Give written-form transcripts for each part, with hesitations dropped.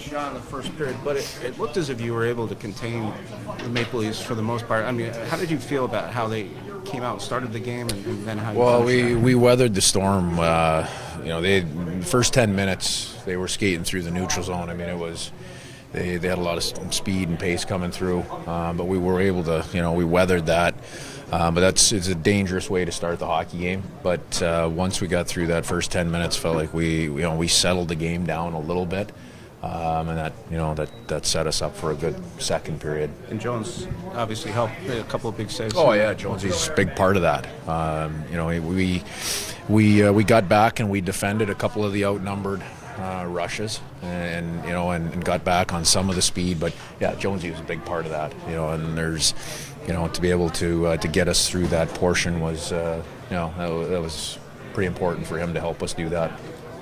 shot in the first period, but it looked as if you were able to contain the Maple Leafs for the most part. I mean, how did you feel about how they came out and started the game, and then how you Well, finished we weathered the storm. They first 10 minutes they were skating through the neutral zone. I mean, it was they had a lot of speed and pace coming through, but we were able to, we weathered that. But it's a dangerous way to start the hockey game. But once we got through that first 10 minutes, felt like we settled the game down a little bit, and that set us up for a good second period. And Jones obviously helped a couple of big saves. Oh yeah, Jones is a big part of that. We got back and we defended a couple of the outnumbered rushes, and got back on some of the speed. But yeah, Jonesy was a big part of that. And there's. To be able to get us through that portion was, that was pretty important for him to help us do that.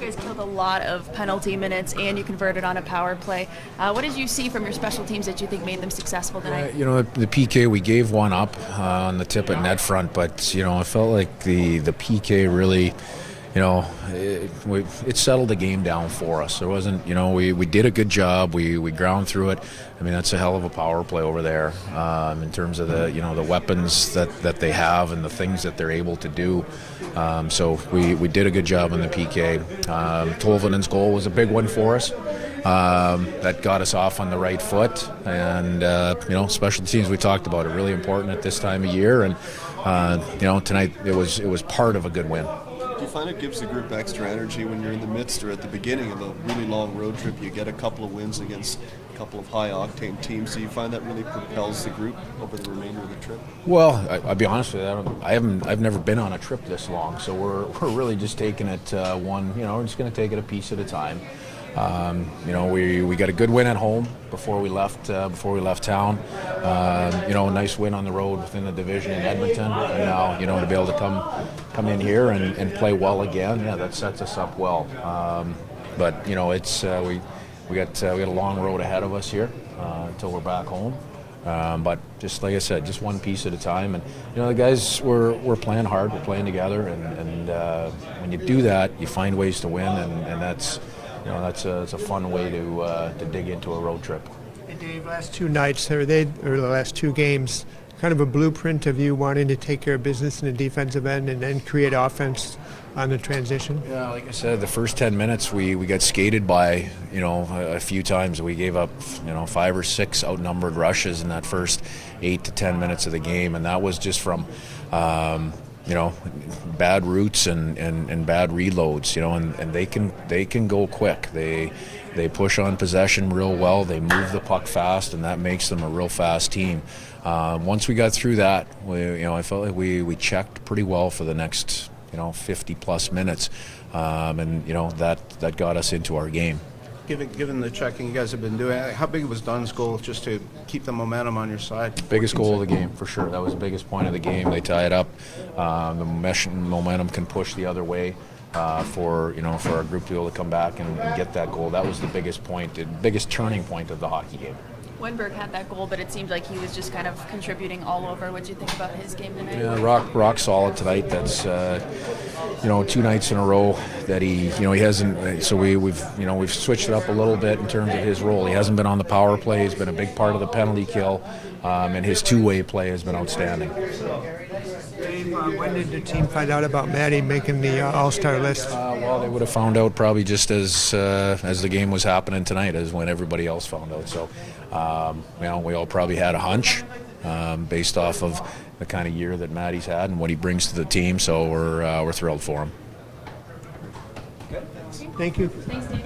You guys killed a lot of penalty minutes, and you converted on a power play. What did you see from your special teams that you think made them successful tonight? The PK, we gave one up on the tip at net front, but I felt like the PK really. It settled the game down for us. There wasn't, we did a good job. We ground through it. I mean, that's a hell of a power play over there in terms of the weapons that they have and the things that they're able to do. So we did a good job on the PK. Tolvanen's goal was a big one for us. That got us off on the right foot. And, special teams, we talked about it, really important at this time of year. And, tonight it was part of a good win. Do you find it gives the group extra energy when you're in the midst or at the beginning of a really long road trip? You get a couple of wins against a couple of high-octane teams. Do you find that really propels the group over the remainder of the trip? Well, I'll be honest with you. I've never been on a trip this long, so we're really just taking it one. We're just going to take it a piece at a time. We got a good win at home before we left town. A nice win on the road within the division in Edmonton, and now to be able to come in here and play well again. Yeah, that sets us up well. But it's we got a long road ahead of us here until we're back home. But just like I said, just one piece at a time. And the guys we're playing hard, we're playing together, and when you do that, you find ways to win, and that's. It's a fun way to dig into a road trip. Hey Dave, last two nights, or the last two games, kind of a blueprint of you wanting to take care of business in the defensive end and then create offense on the transition? Yeah, like I said, the first 10 minutes we got skated by, a few times. We gave up, 5 or 6 outnumbered rushes in that first 8 to 10 minutes of the game, and that was just from bad routes and bad reloads, and they can go quick. They push on possession real well. They move the puck fast, and that makes them a real fast team. Once we got through that, I felt like we checked pretty well for the next 50 plus minutes, and that got us into our game. Given the checking you guys have been doing, how big was Dunn's goal just to keep the momentum on your side? Biggest goal of the game, for sure. That was the biggest point of the game. They tie it up. The momentum can push the other way for our group to be able to come back and get that goal. That was the biggest point, the biggest turning point of the hockey game. Wenberg had that goal, but it seemed like he was just kind of contributing all over. What did you think about his game tonight? Yeah, rock solid tonight. That's 2 nights in a row that he hasn't. So we've switched it up a little bit in terms of his role. He hasn't been on the power play. He's been a big part of the penalty kill, and his two-way play has been outstanding. Dave, when did the team find out about Maddie making the All-Star list? Well, they would have found out probably just as the game was happening tonight, as when everybody else found out. So, we all probably had a hunch based off of the kind of year that Maddie's had and what he brings to the team. So we're thrilled for him. Thank you. Thanks, Dave.